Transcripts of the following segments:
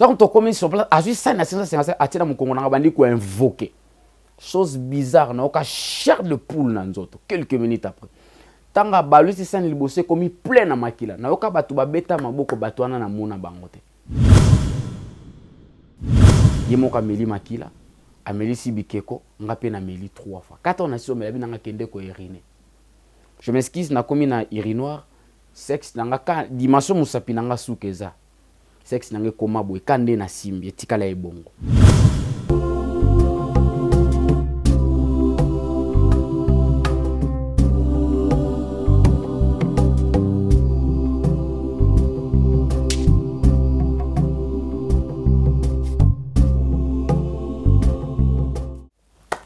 Quand on commence sur place, à juste ça, à mon Congo, on a invoqué. Chose bizarre, on a chair de poule dans autres. Quelques minutes après. Tant que balu si ça ne bosse comme plein na makila. Na oka batu ba beta maboko batuana na mona bangote. Yemoka meli makila. Ameli Sibikeko, on a peine Amélie 3 fois. Quand on a su, on a kende ko irine. Je m'excuse, na komi na irinoir, sexe nanga ka dimension musapi nanga sukeza. Sexe nanga koma boy kande na simbi etikala ebongo.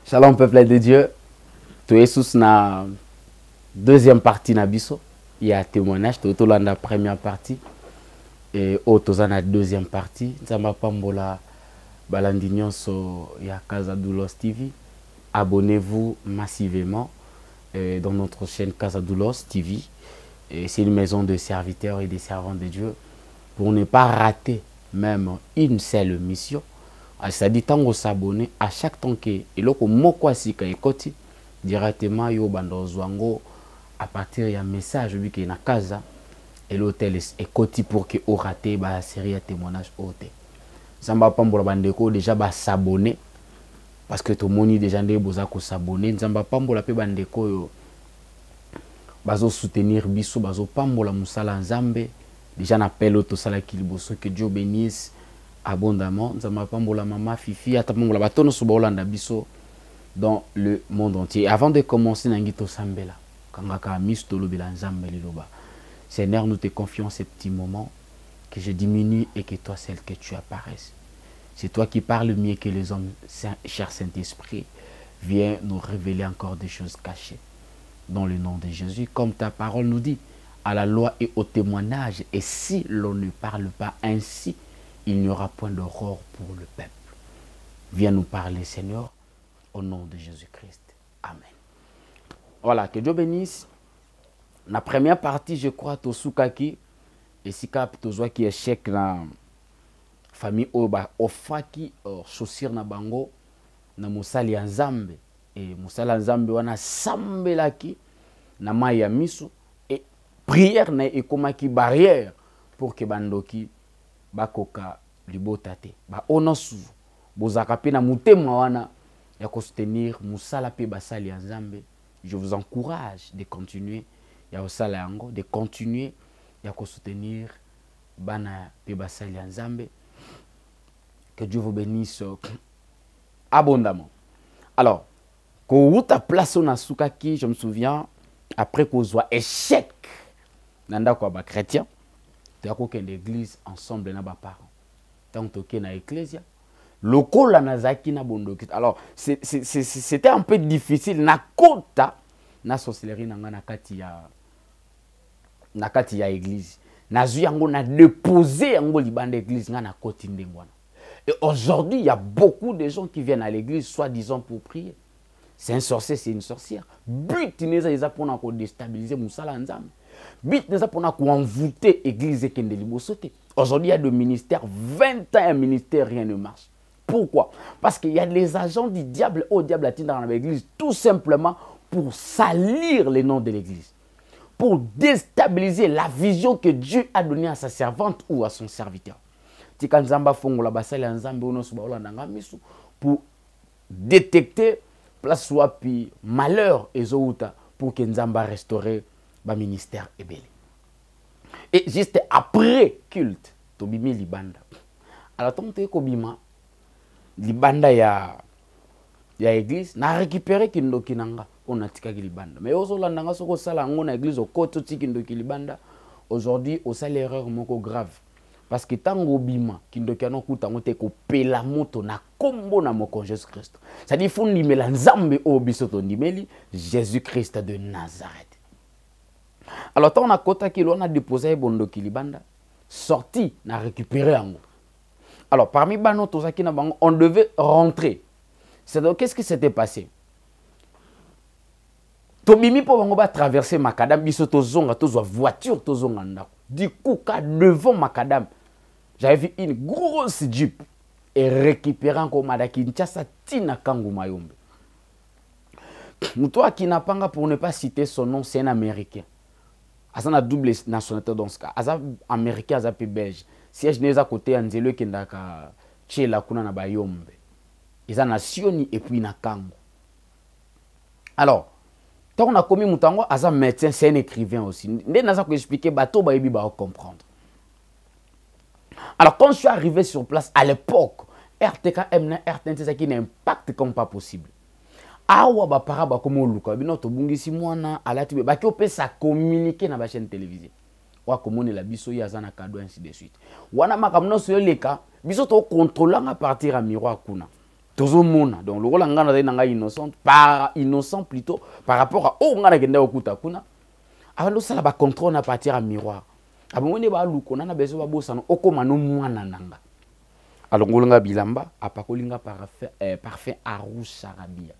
Shalom peuple de Dieu. Tu es sous la deuxième partie nabiso. Il y a témoignage. Tu es dans la première partie. Et tu es dans la deuxième partie. Nzamba pambola balandignon so ya Casa Doulos TV. Abonnez-vous massivement dans notre chaîne Casa Doulos TV. C'est une maison de serviteurs et de servants de Dieu. Pour ne pas rater même une seule mission. C'est-à-dire tant s'abonner à chaque temps que et loko moko asika ekoti directement yo bando zwango à partir ya message bi ke na casa et l'hôtel ekoti pour que au raté ba série à témoignage hôtel. Nzamba pambola bandeko déjà ba s'abonner parce que tout moni déjà ndé boza ko s'abonner. Nzamba pambola pe bandeko yo bazo soutenir biso bazo pambola musala nzambe déjà n'appelle to sala kiliboso que Dieu bénisse abondamment. Nzamba pambola mama fifi atapambola batono so bolanda biso dans le monde entier. Avant de commencer nangito sambela kangaka misto lobela nzambe liloba. Seigneur, nous te confions ces petits moments, que je diminue et que toi celle que tu apparaisses. C'est toi qui parles mieux que les hommes. Cher Saint-Esprit, viens nous révéler encore des choses cachées dans le nom de Jésus, comme ta parole nous dit, à la loi et au témoignage. Et si l'on ne parle pas ainsi, il n'y aura point d'aurore pour le peuple. Viens nous parler, Seigneur, au nom de Jésus-Christ. Amen. Voilà, que Dieu bénisse. La première partie, je crois, Tosukaki, et si cap Tozwa qui échec na famille Oba, Ofaki, chaussure na bango, na musali ya Nzambe, et musali ya Nzambe wana sambelaki, na maya misu, et prière na ekomaki barrière pour que bandoki bakoka libotate ba onosu bozaka pe na mutema wana ya ko soutenir musala pe basali ya Nzambe. Je vous encourage de continuer ya osala yango, de continuer ya ko soutenir bana pe basali ya Nzambe. Que Dieu vous bénisse abondamment. Alors, ko uta place na sukaki, je me souviens après qu'on soit échec nanda ko ba chrétien. Tu as qu'une église ensemble na ba parents. Tant que na ecclesia, lokola la nazaki na bondoki. Alors c'était un peu difficile na kota na sorcellerie na kati ya église. Na zu yango na déposer yango libanda église na koti ndengwana. Et aujourd'hui, il y a beaucoup de gens qui viennent à l'église soi-disant pour prier. C'est un sorcier, c'est une sorcière. But neza isa pona ko déstabiliser musala nzambe. But neza pona ko envoûter église et kende libosote. Aujourd'hui, il y a des ministères, 20 ans un ministère, rien ne marche. Pourquoi? Parce qu'il y a les agents du diable au diable latin dans l'église, tout simplement pour salir les noms de l'église. Pour déstabiliser la vision que Dieu a donnée à sa servante ou à son serviteur. Pour détecter place wapi malheur et zouta pour que Nzamba restaurer le ministère ebele. Et juste après culte, tobimi libanda. Alors tant que kobima libanda ya église na récupérer kindoki nanga on a tika libanda. Mais ozo landanga soko sala ngo na église okoto tikindoki libanda. Aujourd'hui au sale erreur moko grave. Parce que tango bima kindoki ano kuta ngote ko pela moto na kombo na moko Jésus-Christ. Ça dit faut ndimela nzambe o bisoto ndimeli Jésus-Christ de Nazareth. Alors, quand on a kota qui on a déposé bondo kilibanda, sorti, on a récupéré en gros. Alors, parmi bano tosaki na bango, on devait rentrer. C'est-à-dire, qu'est-ce qui s'était passé? Tobimi po bango ba traverser Makadam, biso tozonga, tozo voiture tozonga ndako. Du coup, devant Makadam, J'avais vu une grosse Jeep et récupérant comme à Kinshasa Tina Kangu Mayombe. Moutoua Kinapanga, pour ne pas citer son nom, c'est un Américain. Asa na double nationalité dans ce cas. Asa Américain, asa pe belge. Siège n'est à côté Anzelo Kendaka Tchela Kuna na Bayombe. Ils en nationi et puis na Kango. Alors, quand on a commis Moutango, asa médecin, c'est un écrivain aussi. N'est pas expliquer bateau ba yebi ba comprendre. Alors, quand je suis arrivé sur place, à l'époque, RTK M RTNT, c'est qui n'impacte comme pas possible. Awa ba para ba komo luka bino to bungisi mwana alati ba ki opesa communiquer na ba chaîne télévisée. Wa komone la biso ya zana cadeau ainsi de suite. Wana makamno so leka biso to contrôler à partir à miroir kuna. Tozo mona donc le rôle ngana na nga innocent par innocent plutôt par rapport à o ngana kenda okuta kuna. Avant ça la ba contrôle à partir à miroir. Abomone ba luko na beso ba bosano okoma no mwana nanga. Alors ngolanga bilamba apakolinga parfait à rouge sarabia.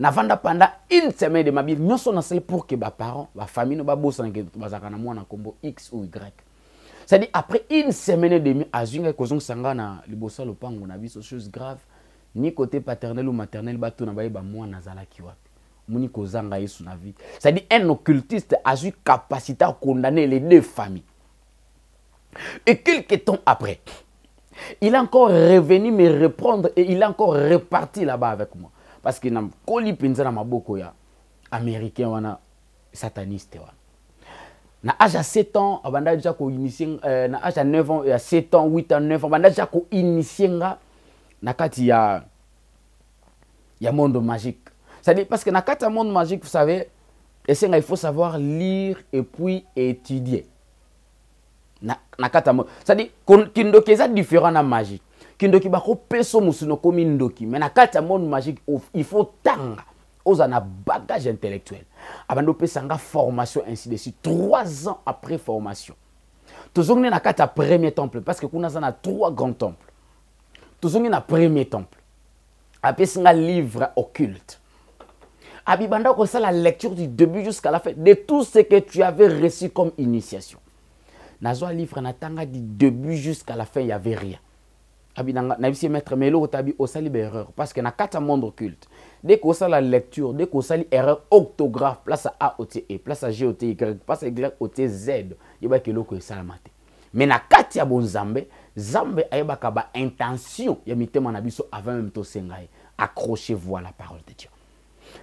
Navanda pendant une semaine de ma vie, nous sommes là pour que mes parents, ma famille, ne soient pas en combo X ou Y. C'est-à-dire, après une semaine et demie, à Zunga, quand on s'en va dans le bossa, le pan, on a vu ces choses graves, ni côté paternel ou maternel, bateau n'a pas moi nazala kiwa. Muni kozanga yesu na vie. C'est-à-dire, un occultiste a eu capacité à condamner les deux familles. Et quelques temps après, il est encore revenu me reprendre et il est encore reparti là-bas avec moi. Parce que na koli pinza na maboko ya américain wana sataniste wana. Na âge à 7 ans, abanda déjà ko initier na âge à 9 ans, à 7 ans, 8 ans, 9 ans, abanda déjà ko initier nga na kati ya monde magique. C'est-à-dire parce que na kati ya monde magique, vous savez, il faut savoir lire et puis étudier. Na kati ya monde. C'est-à-dire kindoki eza différent na magique. Kindoki bako peso musuno komi ndoki. Mais na kati ya monde magique, il faut tanga. Ozana bagage intellectuel. Abando pesanga formation ainsi de suite. 3 ans après formation. Tozongi na kati ya premier temple. Parce que kuna zana 3 grands temples. Tozongi na premier temple. Apesinga livre occulte. Abibanda ko ça la lecture du début jusqu'à la fin. De tout ce que tu avais reçu comme initiation. Nazo livre na tanga du début jusqu'à la fin, il n'y avait rien. Nabisi maître Melo tabi osali erreur parce que na kata monde occulte dès qu'on sait la lecture dès qu'on sali erreur orthographe place à A O T E place à G O T Y place à Y O T Z yeba ke loko esalamate mais na kati ya bonzambe zambe ayeba ka ba intention ya mitema na biso avant même to sengai accrochez-vous à la parole de Dieu.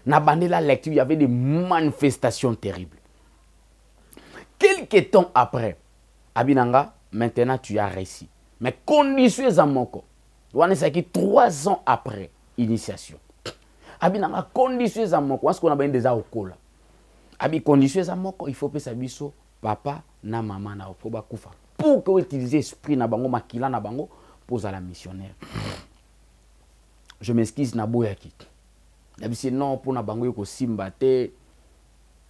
Na bande la lecture il y avait des manifestations terribles. Quelques temps après abinanga maintenant tu as réussi. Mais conditions à moko. On est 3 ans après initiation. Abinanga conditions à moko. Est-ce qu'on a bien des aokola? Abi conditions à moko, il faut que ça biso papa na maman na okoba kufa. Pour que utiliser esprit na bango makila na bango pour la missionnaire. Je m'excuse na boyaki. D'habitude non pour na bango yoko simba te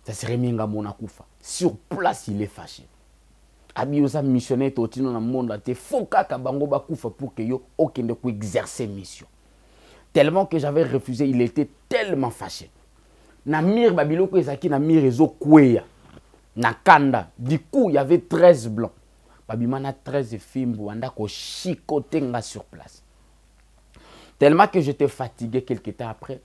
ça serait minga mona kufa. Sur place il est fâché. Abi osa missionnaire totino na monde te foka ka bango ba kufa pour que yo okende ko exercer mission. Tellement que j'avais refusé, il était tellement fâché. Na mir babiloko ezaki na mir ezo kweya. Na kanda, du coup il y avait 13 blancs. Babimana 13 fimbu anda ko chikotenga sur place. Tellement que j'étais fatigué quelque temps après,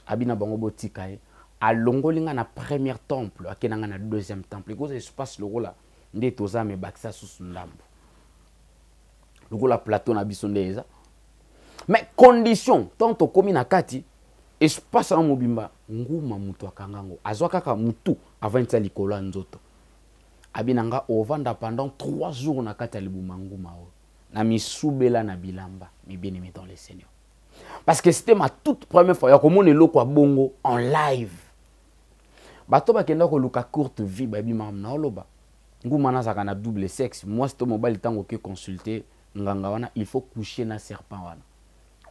abina bango botikae a longolinga na premier temple, akenanga na deuxième temple. Parce que se passe le rôle là. Nde toza me bakisa susu ndambo. Luko la plateau na biso ndeza. Mais condition tant to komi na kati espace na mobimba nguma mutu akangango. Azwa kaka mutu avant ntia likolo nzoto. Abinanga ovanda pendant 3 jours na kati ya libuma nguma o. Na misubela na bilamba, mi bien-aimé dans le Seigneur. Parce que c'était ma toute première fois ya komone loko bongo en live. Bato bakenda ko luka courte vie babi mam na oloba. Ngoumana zaka na double sexe. Moi, c'est mobile tango que consulter nganga wana, il faut coucher na serpent wana.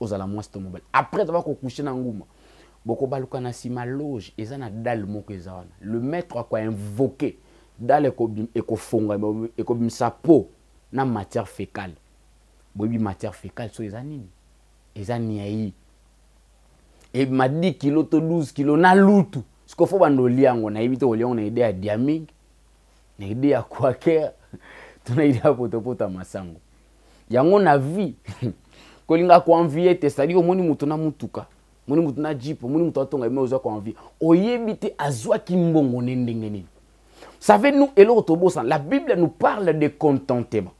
Ozala moi c'est mobile. Après d'avoir couché na ngouma. Boko baluka na sima loge, eza na dal moko eza wana. Le maître a quoi invoquer dal ekobim ekofonga ekobim sa peau na matière fécale. Bobi matière fécale so eza nini? Eza niai. Et m'a dit kilo to 12 kilo na lutu. Ce qu'il faut bando liango na ibito liango na idée à diaming. Na idée à quoi que tunaida potopota masango yango na vie kolinga ko envier te c'est-à-dire omoni mutu na mutuka moni mutu na jeep moni mutu atonga ime oza ko envie oyebi te azwa kimbongo ndenge nini. Savez nous et l'autre la Bible nous parle de contentement.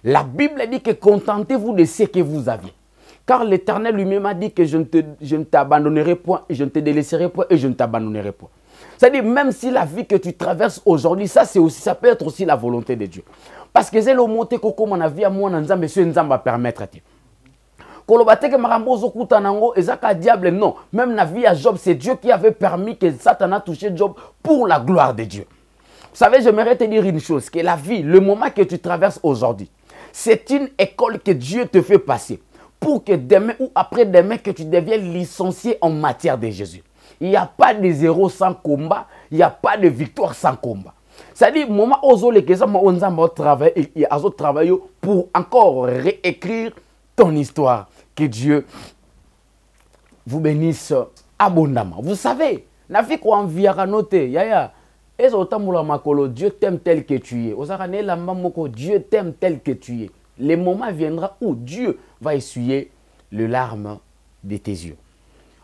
La Bible dit que contentez-vous de ce que vous aviez. Car l'Éternel lui-même a dit que je ne t'abandonnerai point, je ne te délaisserai point et je ne t'abandonnerai point. C'est-à-dire même si la vie que tu traverses aujourd'hui, ça peut être aussi la volonté de Dieu. Parce que c'est le monté que comme on a vu à moi, monsieur Nzamba permettre. Kolobate que marambozo kutanango ezaka diable non. Même la vie à Job, c'est Dieu qui avait permis que Satan a touché Job pour la gloire de Dieu. Vous savez, j'aimerais te dire une chose, que la vie, le moment que tu traverses aujourd'hui, c'est une école que Dieu te fait passer pour que demain ou après-demain que tu deviennes licencié en matière de Jésus. Il n'y a pas de zéro sans combat, il n'y a pas de victoire sans combat. C'est-à-dire, moment où les gens ont travaillé pour encore réécrire ton histoire. Que Dieu vous bénisse abondamment. Vous savez, la vie qu'on vit à noter, yaya. Dieu t'aime tel que tu es. Dieu t'aime tel que tu es. Le moment viendra où Dieu va essuyer les larmes de tes yeux.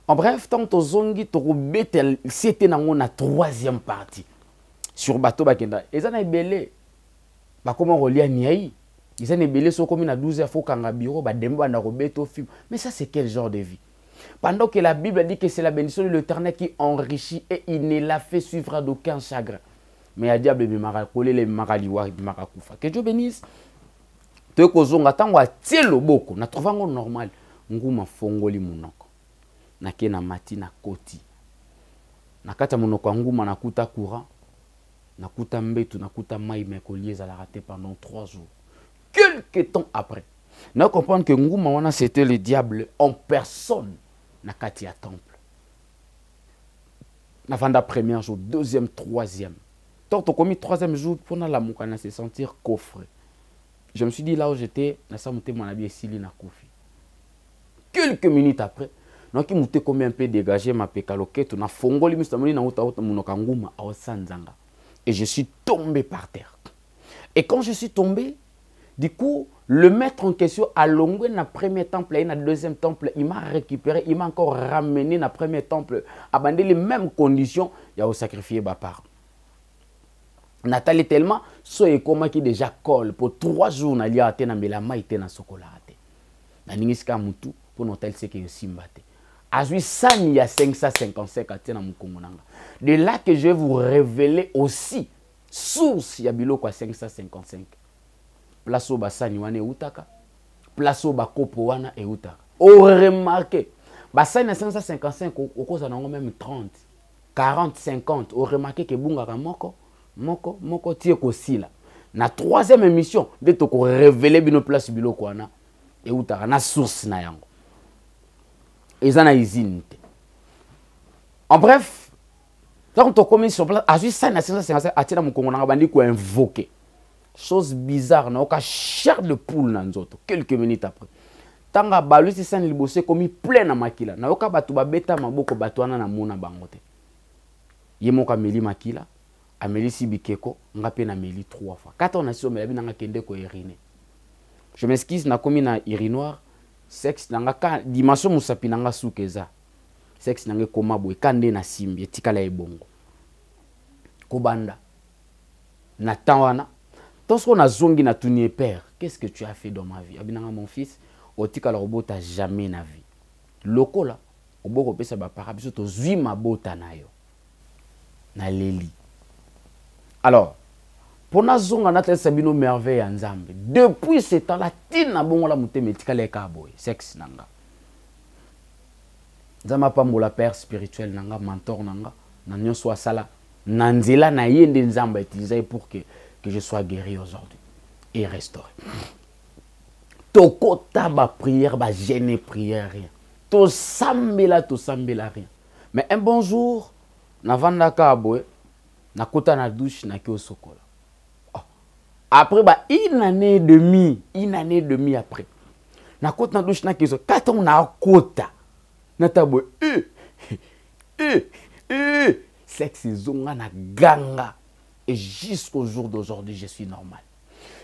En bref, tant que zongi c'était dans la troisième partie sur bateau bakenda. Et ça n'a belé. Bah comment relier niai. Ils ont belé so comme na 12 fois kanga bureau ba demba na robeto film. Mais ça c'est quel genre de vie? Pendant que la Bible dit que c'est la bénédiction de l'Éternel qui enrichit et il ne l'a fait suivre d'aucun chagrin. Mais il diable de Marakole, les Maraliwa, Marakufa. Que Dieu bénisse. Te kozonga tango atielo boko. Na trovango normal. Nguma fongoli munoko. Na ke na mati na koti. Na kata munoko nguma na kuta courant. Na kuta mbetu, na kuta mai mekolier à la raté pendant 3 jours. Quelques temps après. Nous comprenons que nguma wana c'était le diable en personne. Na kati ya temple. Na vanda premier jour, deuxième, troisième. Tant qu'on commis troisième jour, pour la moukana se sentir coffré. Je me suis dit là où j'étais, na sa mouté mon habit sili na kofi. Quelques minutes après, donc il mouté comme un peu dégagé ma pékaloquette, na fongoli mustamoni na uta munokanguma a sanzanga. Et je suis tombé par terre. Et quand je suis tombé, du coup, le maître en question a longué dans le premier temple et dans le deuxième temple. Il m'a récupéré, il m'a encore ramené dans le premier temple. Abandonné les mêmes conditions, il a sacrifié ma part. Nathalie tellement, ce est comme qui déjà colle pour 3 jours, il y a été dans la main, il était dans le chocolat. Il y a mutu pour noter ce qui est simbate. Azui ça, il y a 555 à dans mon. De là que je vais vous révéler aussi, source, il y a biloko 555. Place au basani wane utaka, place au bakopo wana e utaka. Au remarqué, basani na 555 au cause en même 30, 40, 50. Au remarqué que bunga moko tie ko sila. Na troisième émission, de to ko révéler bino place biloko wana e utaka na source na yango. Ezana izinite. En bref, quand on commence sur place, à juste ça na 555 atina mukongo na bandi ko invoquer. Chose bizarre, n'a aucun chair de poule dans autres. Quelques minutes après. Tanga balu si ça libosé comme plein na makila. N'a aucun batu beta maboko batuana na mona bangote. Yemoka meli makila, ameli sibikeko, ngape na meli 3 fois. 4 ans sur meli na kende ko irine. Je m'excuse na komi na irinoir, sexe na ka dimension musapi na sukeza. Sexe na koma boy kande na simbi etikala ebongo. Kobanda. Na tawana. Tant qu'on a zongi na tunier père, qu'est-ce que tu as fait dans ma vie? Abinanga mon fils, otika la robot a jamais na vie. Loko là, oboko pesa ba parabiso to zui mabota na yo. Na leli. Alors, pour na zonga na tel sabino merveille en Nzambe. Depuis ce temps-là, tina bongo la mute metika le kaboy, sexe nanga. Nzama pa mola père spirituel nanga, mentor nanga, na nyonso asala, na nzela na yende Nzamba utilisé pour que je sois guéri aujourd'hui et restauré. Toko taba prière, ba gêner prière rien. To sambela rien. Mais un bon jour, na vanda kabwe, na kota na douche na kio sokola. Oh. Après ba une année et demie après. Na kota na douche na kio sokola. Quand on a kota na tabwe sexe zonga na ganga. Et jusqu'au jour d'aujourd'hui, je suis normal.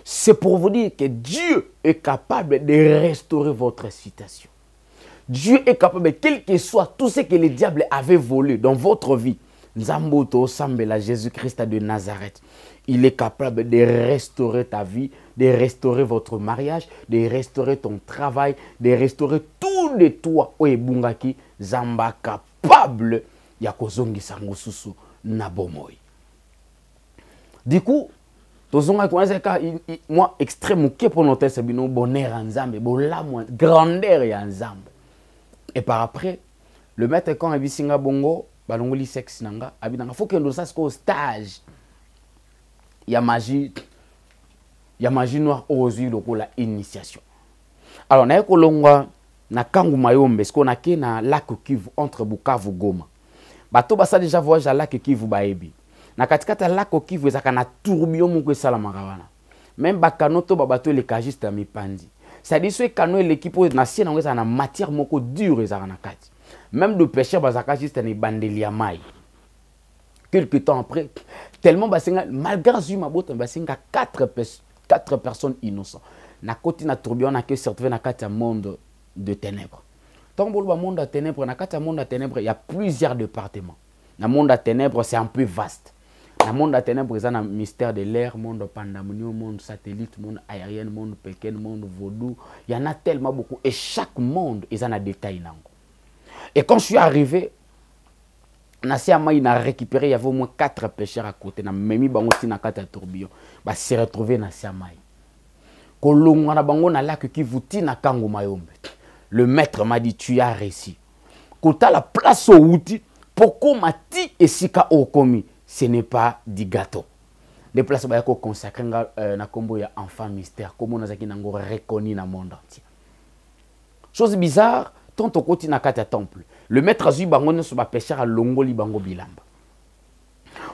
C'est pour vous dire que Dieu est capable de restaurer votre situation. Dieu est capable, quel que soit tout ce que le diable avait volé dans votre vie, Nzamboto Sambela, Jésus-Christ de Nazareth, il est capable de restaurer ta vie, de restaurer votre mariage, de restaurer ton travail, de restaurer tout de toi. Oebungaki, Zamba capable ya kozongisa ngosusu na bomoi. Du coup, moi, extrême pour noter ce bino bonheur en Zambé, grandeur en Zambé. Et par après, le maître quand il singa bongo, balongoli sexe nanga, abinanga faut que nous sachions au stage. Il y a magie noire aux yeux la initiation. Alors na kolongwa na Kangu Mayombe, ce qu'on a que na lac Kivu entre Bukavu Goma. Bato basa déjà voyage à lac Kivu baebi. Na katikata lac Kivu ezaka na tourbillon moko esala makawana. Même bakano to babato le kajiste mi pandi. Ça dit ce kano l'équipe na sien na na matière moko dure ezaka na kati. Même de pêcheurs bazaka juste na bandeli ya mai. Quelque temps après, tellement basenga malgré zuma boto basenga 4 personnes innocentes. Na koti na tourbillon na que se retrouver na kati monde de ténèbres. Tant que le monde de ténèbres, na kati monde de ténèbres, il y a plusieurs départements. Le monde de ténèbres, c'est un peu vaste. Le monde de ténèbres, il y a un mystère de l'air, monde pandémie, monde satellite, monde aérien, monde Pékin, monde vaudou. Il y en a tellement beaucoup. Et chaque monde, il y a un détail. Et quand je suis arrivé, il a récupéré, il y avait au moins 4 pêcheurs à côté. Même si il y a un tourbillon, il s'est retrouvé dans Siamaï. Le maître m'a dit, tu as réussi. Quand tu as la place au outil, pourquoi m'a-t-il et si au commis, ce n'est pas du gâteau. Les places où consacrées na combo ya enfant mystère, comme on a reconnu dans le monde entier. Chose bizarre, tant au côté na kata temple, le maître a dit bango sur ma pêcheur à longoli bango bilamba.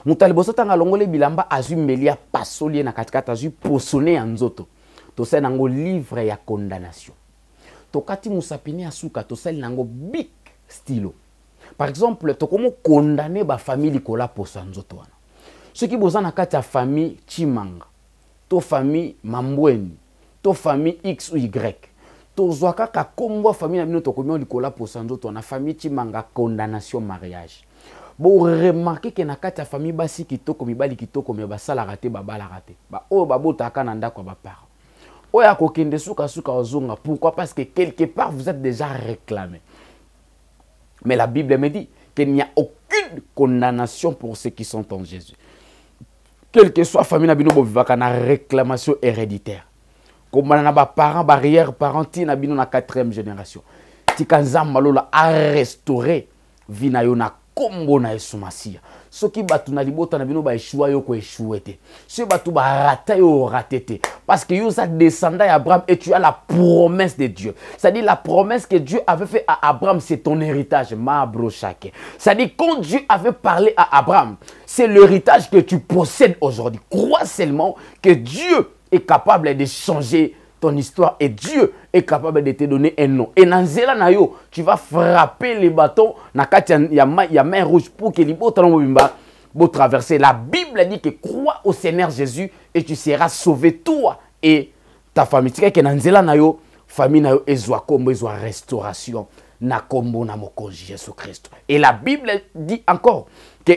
Moutaliboso tanga longoli bilamba a dit melia pasolier na katikata a dit posonné en zoto. To sel nango livre ya condamnation. To kati musapini asuka to sel nango big stylo. Par exemple, to komo condamner ba famille kola poso nzoto wana. Ce qui boza na kati ya famille Chimanga, to famille Mambweni, to famille X ou Y. To zwaka ka kombo famille na bino to komi likola poso nzoto wana famille Chimanga condamnation mariage. Bon remarquer que na kati ya famille basi kitoko mibali kitoko me basala raté babala raté. Ba o babota kana ndako ba part. Oya kokende suka ozonga. Pourquoi? Parce que quelque part vous êtes déjà réclamé. Mais la Bible me dit qu'il n'y a aucune condamnation pour ceux qui sont en Jésus. Quelle que soit la famille, il y a une réclamation héréditaire. Comme on a des parents, barrières, parents, il y a une 4e génération. Si on a restauré, vie na kombo na Yesu Masia. Soki batu na libota na bino ba échoué yo ko échoué te. Ce batu ba rata yo raté te. Parce que yo ça descendant d'Abraham et tu as la promesse de Dieu. C'est-à-dire la promesse que Dieu avait fait à Abraham, c'est ton héritage, ma brochake. C'est-à-dire quand Dieu avait parlé à Abraham, c'est l'héritage que tu possèdes aujourd'hui. Crois seulement que Dieu est capable de changer ton histoire et Dieu est capable de te donner un nom. Et dans Zéla Nayo, tu vas frapper les bâtons. Il y a main rouge pour que les bâtons traverser. La Bible dit que crois au Seigneur Jésus et tu seras sauvé, toi et ta famille. Tu sais que dans Zéla Nayo, famille Nayo, ezwa kombo, ezwa restauration. Na kombo na mokonji Jésus Christ. Et la Bible dit encore que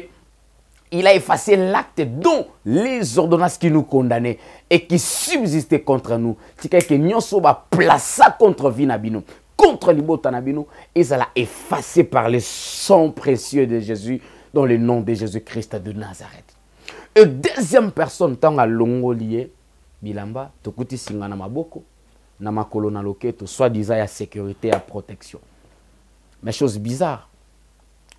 il a effacé l'acte dont les ordonnances qui nous condamnaient et qui subsistaient contre nous. C'est que nous sommes placés contre Vinabino, contre Libotanabino, et ça l'a effacé par le sang précieux de Jésus, dans le nom de Jésus-Christ de Nazareth. Et deuxième personne, tant à Longolié, Bilamba, Tokuti Singana Maboko, Namakolo na Loketo, soi-disant à sécurité et à protection. Mais chose bizarre,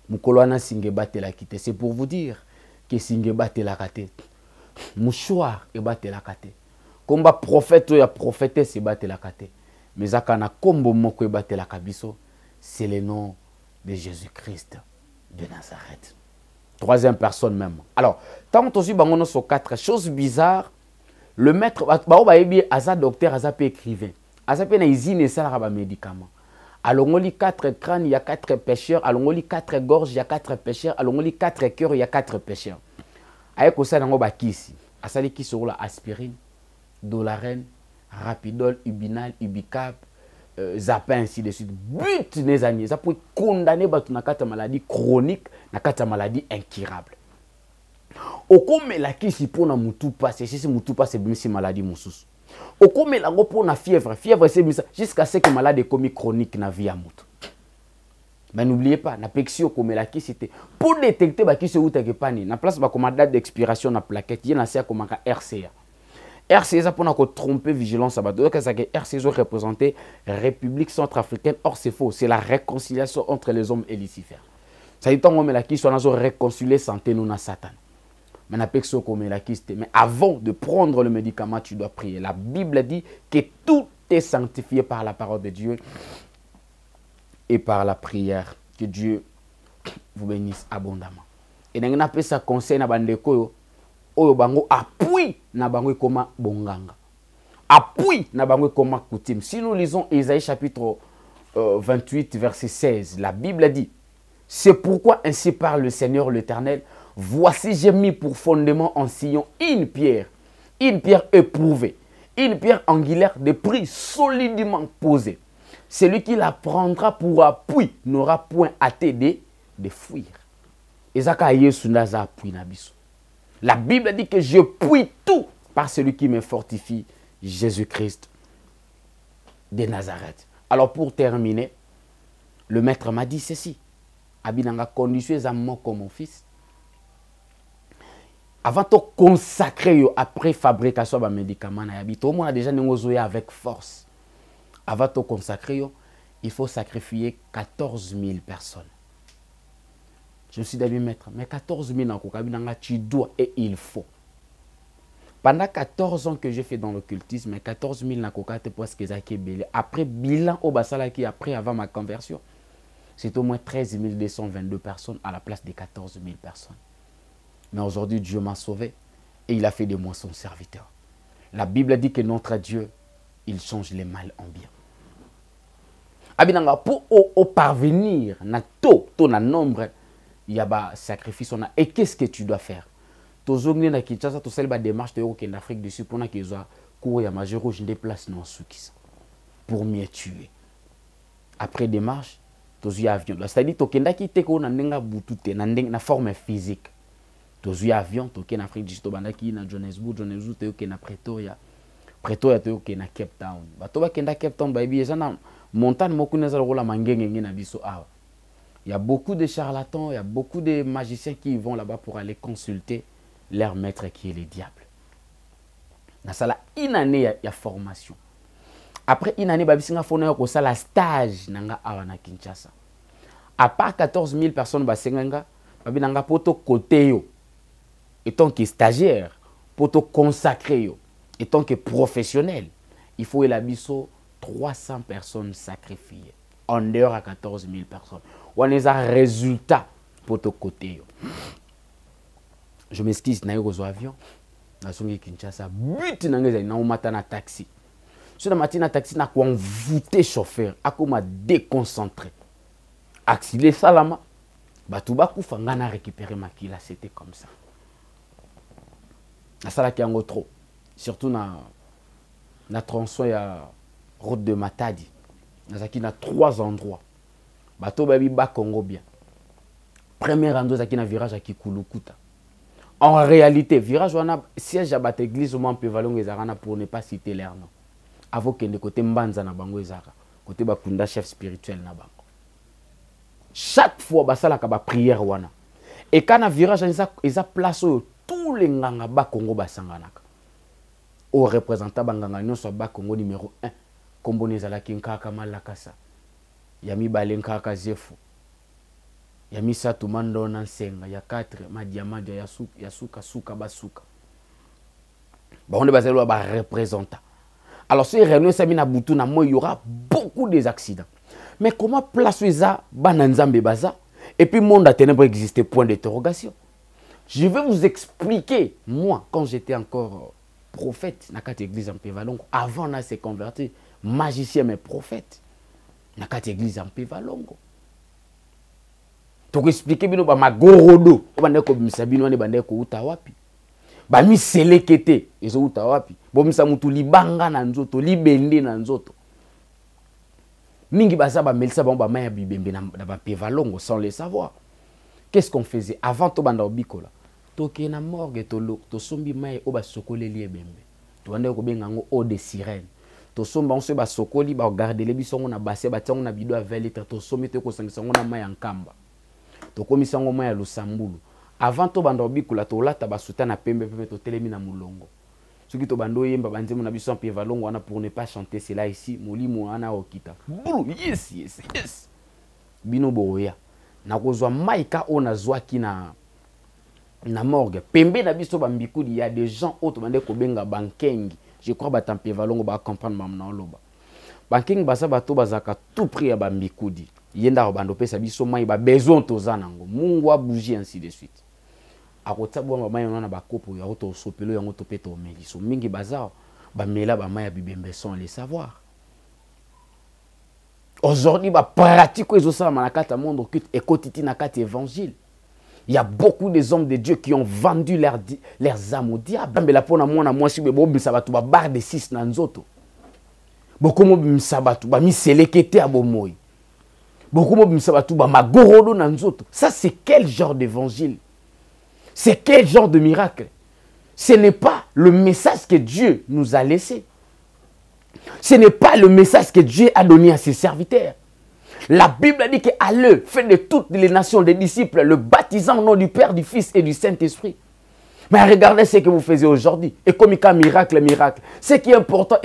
Mukoloana Singeba te la quitté, c'est pour vous dire que Singeba te la kate. Mouchoir et bate la kate. Comba prophète ou ya prophétesse et bate la kate. Mais akana kombo moko et bate la kabiso, c'est le nom de Jésus-Christ de Nazareth. Troisième personne même. Alors, tant que tu bangono sur 4 choses bizarres, le maître, aza docteur, aza pe écrivain. Aza pe na usine et ça la médicament. Alongoli 4 crânes, il y a 4 pêcheurs. Alongoli 4 gorges, il y a 4 pêcheurs. Alongoli 4 cœurs, il y a 4 pêcheurs. Avec ça, il y a kisi. Asali kisi sur la aspirine. Dolaren, Rapidol, Ubinal, Ubicap, Zapin, ainsi de suite. But les années, ça peut condamner la maladie chronique, la maladie incurable. Au comme la qui si pour na mutu passe, si mutu passe bien si maladie moussous. Au comme la go pour na fièvre c'est jusqu'à ce que maladie comme chronique na vie à mutu. Mais n'oubliez pas, na pexio comme la qui c'était pour détecter ba qui se outa que pani, na place ba comme date d'expiration na plaquette, y na sia comme RCA. RCA pour na ko tromper vigilance abato. Donc ça que RCA représenté République centrafricaine. Or c'est faux, c'est la réconciliation entre les hommes et Lucifer. Ça dit tant la qui soit na réconcilier santé nous na Satan. Mais avant de prendre le médicament, tu dois prier. La Bible dit que tout est sanctifié par la parole de Dieu et par la prière. Que Dieu vous bénisse abondamment. Et nous avons ça conseil na bandeko oyo bango appui na bango koma bonganga. Appui na bango koma coutume. Si nous lisons Ésaïe chapitre 28 verset 16, la Bible dit: c'est pourquoi ainsi parle le Seigneur l'Éternel. Voici, j'ai mis pour fondement en Sion une pierre éprouvée, une pierre angulaire de prix solidement posée. Celui qui la prendra pour appui n'aura point à t'aider de fuir. La Bible dit que je puis tout par celui qui me fortifie, Jésus-Christ de Nazareth. Alors pour terminer, le maître m'a dit ceci: Abinanga conditionné à moi comme mon fils. Avant de consacrer après fabrication de médicaments, on a déjà négocié avec force. Avant de consacrer, il faut sacrifier 14 000 personnes. Je me suis dit, maître, mais 14 000 tu dois et il faut. Pendant 14 ans que j'ai fait dans l'occultisme, 14 000 après bilan au Basalaki, après avant ma conversion, c'est au moins 13 222 personnes à la place des 14 000 personnes. Mais aujourd'hui, Dieu m'a sauvé et il a fait de moi son serviteur. La Bible dit que notre Dieu, il change les mal en bien. Abinanga, pour parvenir, na na nombre, il y a un sacrifice. Et qu'est-ce que tu dois faire? Tu as une démarche en Afrique du Sud pour qu'ils soient couru à majeur rouge des places non pour mieux tuer. Après démarche, tu as avion. C'est-à-dire que tu as une forme physique. Tu as avion, tu as en Afrique du Sud, tu as Johannesburg, tu as Pretoria. Pretoria, tu as Cape Town. Tu as Cape Town, il y a beaucoup de charlatans, il y a beaucoup de magiciens qui vont là-bas pour aller consulter leur maître qui est le diable. Dans une année, il y a formation. Après une année, il y a un stage à Kinshasa. À part 14 000 personnes, il y a un côté. Et tant que stagiaire, pour te consacrer, et tant que professionnel, il faut la 300 personnes sacrifiées. En dehors à 14 000 personnes. On a un résultat pour te côté. Je m'excuse, je suis en avion. Je suis Kinshasa. But na taxi. Je suis en taxi, je suis envoûté chauffeur. Je suis déconcentré. Axilé salama. Batouba Koufanga récupéré ma kila. C'était comme ça. Ça qui est trop. Surtout dans la tronçon, il y a route de Matadi. Il y a 3 endroits. Bato baby ba Congo bien. Premier endroit, il y a un virage à Kikulukuta. En réalité, virage, on a siège à bat église au Pévalong et Zarana pour ne pas citer leur nom. Avant que de côté Mbanza na bango Zara, côté Bakunda chef spirituel na bango. Chaque fois, basala ka ba prière wana. Et quand un virage, ils a place tous les nganga ba Congo basanganaka. Au représentant banganga nyonso ba Congo numéro 1. Kombo nezala kinkaka malakasa. Yami balenkaka zefu. Yami satu mando na nsenga ya 4 madiamadi ya suka basuka. Ba on bazelo ba représentant. Alors si réunion ça mina butu na moi il y aura beaucoup des accidents. Mais comment placer ça bananzambe baza et puis monde a ténèbres exister point d'interrogation. Je vais vous expliquer moi quand j'étais encore prophète na kat église en Pévalongo avant na se convertir magicien mais prophète na kat église en Pévalongo. Tu peux expliquer bino ba magorodo bande ko bisabino ne bande ko uta wapi. ba mi selekete ezo uta wapi bomisa mutu libanga na nzoto libende na nzoto mingi baza ba melisa ba maya bibembe na ba pevalongo sans le savoir. Qu'est-ce qu'on faisait avant to banda obikola toke na morgue to sombi mai o ba sokoleli ebembe to banda ko benga ngo eau de sirène to somba on se ba sokoli ba garder le bisongo na basse ba tiongo na bido a 20 litres to somi te ko sangisa ngo na mai ya nkamba to komisa ngo mai ya lusambulu. Avant to banda obikola to lata ba suta na pembe pembe to telemi na mulongo soki to bando yemba banzemo na biso en pevalongo wana pour ne pas chanter cela ici molimo ana okita bulu yes bino boya na kozwa maika ona zwaki na morgue pembe na biso bambikudi. Il y a des gens autres bande ko benga bankengi je crois ba tampe valongo ba comprendre mamna oloba bankengi basa bato bazaka tout prix ya bambikudi yenda bando pesa biso mai ba besoin tozanango mungu a bouger ainsi de suite akota bwa mai ona ba kopo ya auto sopelo yango to peto meliso mingi bazao ba mela ba mai ya bibembe sans les savoir. Aujourd'hui ba pratique ezo sala manakata monde occulte et quotidien na kati évangile. Il y a beaucoup des hommes de Dieu qui ont vendu leurs âmes au diable. Bambela pona mwana mwasi be bo bisabatu ba bar de 6 na nzoto. Beaucoup mo bisabatu ba mi selekete abomoi. Beaucoup mo bisabatu ba magorodo na nzoto. Ça c'est quel genre d'évangile? C'est quel genre de miracle? Ce n'est pas le message que Dieu nous a laissé. Ce n'est pas le message que Dieu a donné à ses serviteurs. La Bible dit que allez, faites de toutes les nations des disciples, le baptisant au nom du Père, du Fils et du Saint-Esprit. Mais regardez ce que vous faisiez aujourd'hui. Et comme il y a miracle. Ce qui est important,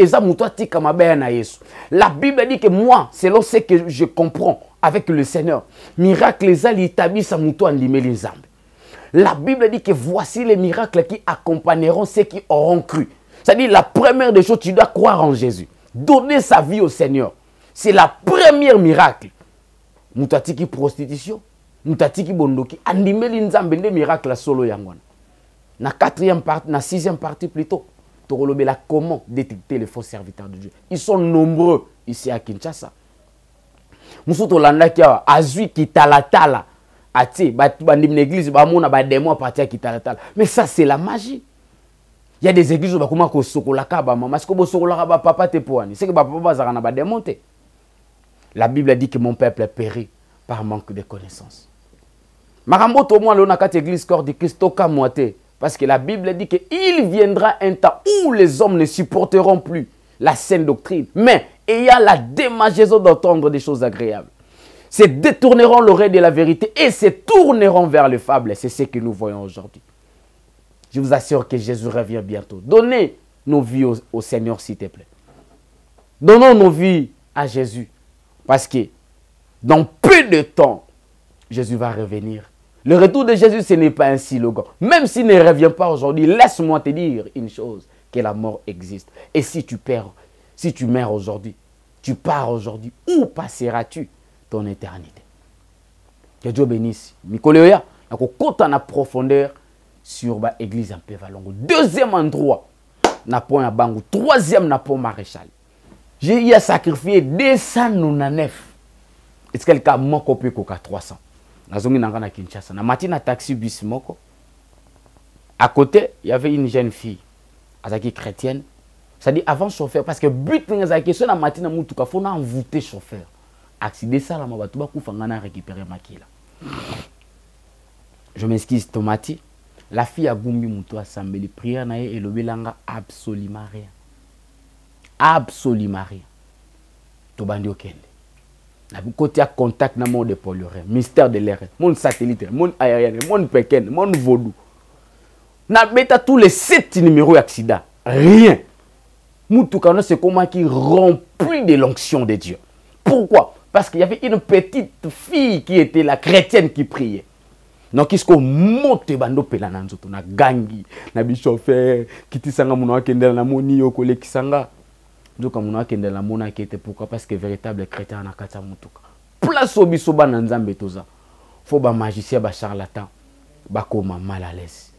la Bible dit que moi, selon ce que je comprends avec le Seigneur, miracle les établissent à mouton les âmes. La Bible dit que voici les miracles qui accompagneront ceux qui auront cru. C'est-à-dire la première des choses, tu dois croire en Jésus. Donner sa vie au Seigneur. C'est la première miracle. Moutatiki prostitution, moutatiki bondoki, andimeli nzambe nde miracle solo yangwana. Na 4e partie, na 6e partie plutôt, torolobela comment détecter les faux serviteurs de Dieu. Ils sont nombreux ici à Kinshasa. Musuto landa kia azui kitalatala. Ati bandim l'église ba mona ba démon partir kitalatala. Mais ça c'est la magie. Il y a des églises où ba kuma ko sokolaka ba mama, est-ce que bo sokolaka ba papa te poani? C'est que ba papa bazaka na ba démonter. La Bible dit que mon peuple périt par manque de connaissances. Marambo to moi lona kat église corps de Christ toka moite parce que la Bible dit que il viendra un temps où les hommes ne supporteront plus la saine doctrine, mais ayant la démangeaison d'entendre des choses agréables, se détourneront l'oreille de la vérité et se tourneront vers les fables. C'est ce que nous voyons aujourd'hui. Je vous assure que Jésus revient bientôt. Donnez nos vies au Seigneur, s'il te plaît. Donnons nos vies à Jésus. Parce que dans peu de temps, Jésus va revenir. Le retour de Jésus, ce n'est pas un slogan. Même s'il ne revient pas aujourd'hui, laisse-moi te dire une chose, que la mort existe. Et si tu perds, si tu meurs aujourd'hui, tu pars aujourd'hui, où passeras-tu ton éternité? Que Dieu bénisse. Mikoleoya, on a profondeur sur l'église en Pevalongo. Deuxième endroit, na pont ya Bangu. Troisième, na pont Maréchal. J'ai eu à sacrifier 299. Est-ce que le cas moko pe koka 300? Nazongi nanga na Kinshasa. Na matina taxi bus moko. À côté, il y avait une jeune fille, azaki chrétienne. Ça dit avant chauffeur parce que but ngazaki so na matina mutuka faut na envoûter chauffeur. Accident ça la mabatu ba kufanga na récupérer makila. Je m'excuse Tomati. La fille a gumbi muto assemblée prière na et lobelanga absolument rien. Absolument rien. Tobandi okende. Na côté à contact na monde de pollueur, mystère de l'air, monde satellite, monde aérien, monde peken, monde vaudou. Na beta tous les 7 numéros d'accident. Rien. Moutoukano c'est comment qui remplit de l'onction de Dieu. Pourquoi? Parce qu'il y avait une petite fille qui était la chrétienne qui priait. Donc qu'est-ce qu'on monte bando pela na nzoto na gangi na bichauffeur kitisanga muno akendela na moni yo kolekisanga. Donc on a kendela la mona qui était pourquoi parce que véritable chrétien na kata mutuka. Place au biso ba na nzambe toza. Faut ba magicien ba charlatan ba koma mal à l'aise.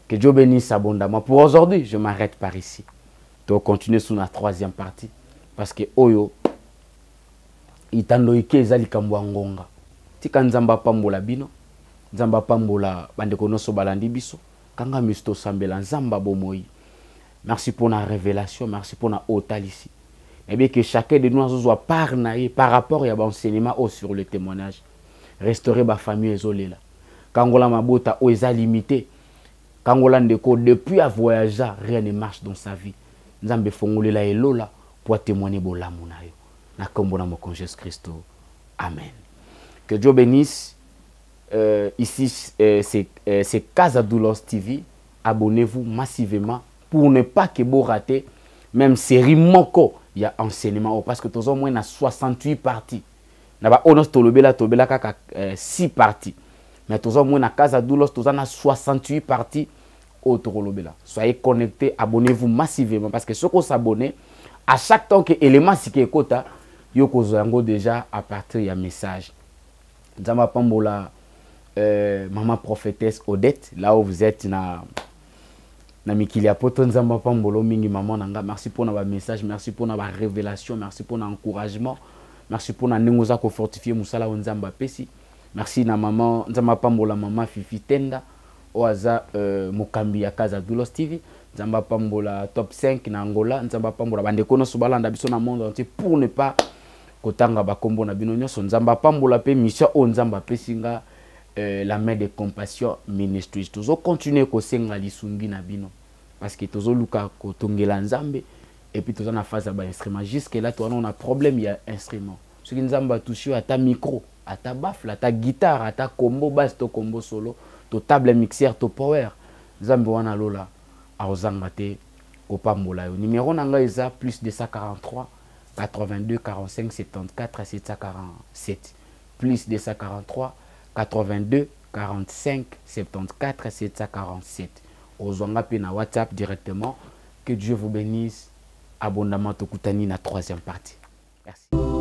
Que Dieu bénisse abondamment. Pour aujourd'hui, je m'arrête par ici. Donc continuer sur la 3e partie parce que oyo itando ike ezali kambwa ngonga. Tika nzamba pambola bino. Nzamba pambola bandeko noso balandi biso. kanga misto sambela nzamba bomoi. Merci pour la révélation, merci pour la haute ici. Et bien que chacun de nous soit par rapport à l'enseignement sur le témoignage. Restaurer ma famille isolée là. Quand on a ma bota ou est limité. Quand on a depuis à voyager, rien ne marche dans sa vie. Nous avons fait la elola pour témoigner de l'amour. Na kombona mo Jésus Christ. Amen. Que Dieu bénisse. Ici, c'est Casa Doulos TV. Abonnez-vous massivement pour ne pas que vous ratez même série moko il y a enseignement parce que tous au moins 68 parties. Na ba onos tolobela kaka 6 parties. Mais tous au moins na Casa Doulos tous en a 68 parties autolobela. Soyez connectés, abonnez-vous massivement parce que ceux qui s'abonnent à chaque temps que élément si que kota yoko zango déjà à partir ya message. Nzamba pambola maman prophétesse Odette là où vous êtes na mikilia poto nzamba pambolo mingi maman nanga, merci pour na message, merci pour na révélation, merci pour na encouragement, merci pour na ningoza ko fortifier musala nzamba pesi, merci na maman nzamba pambola maman Fifi Tenda oaza mokambi ya Casa Doulos TV, nzamba pambola top 5 na Angola, nzamba pambola bandeko no sobalanda biso na monde entier pour ne pas kotanga bakombo na bino nyonso, nzamba pambola pe mission o nzamba pesinga la main de compassion ministries tozo continuer ko senga lisungi na bino parce que tozo luka ko tongela nzambe et puis tozo na phase ba instrument jusque là toi on a problème il y a instrument ce qui nzamba touché à ta micro à ta baffle à ta guitare à ta combo basse to combo solo to table mixeur to power nzambe wana lola a ozanga te ko pambola yo numéro nanga eza plus 243 82 45 74 747 plus 243 82 45 74 747. Ozwanga pe na WhatsApp directement. Que Dieu vous bénisse. Abondamment Tokutani na 3e partie. Merci.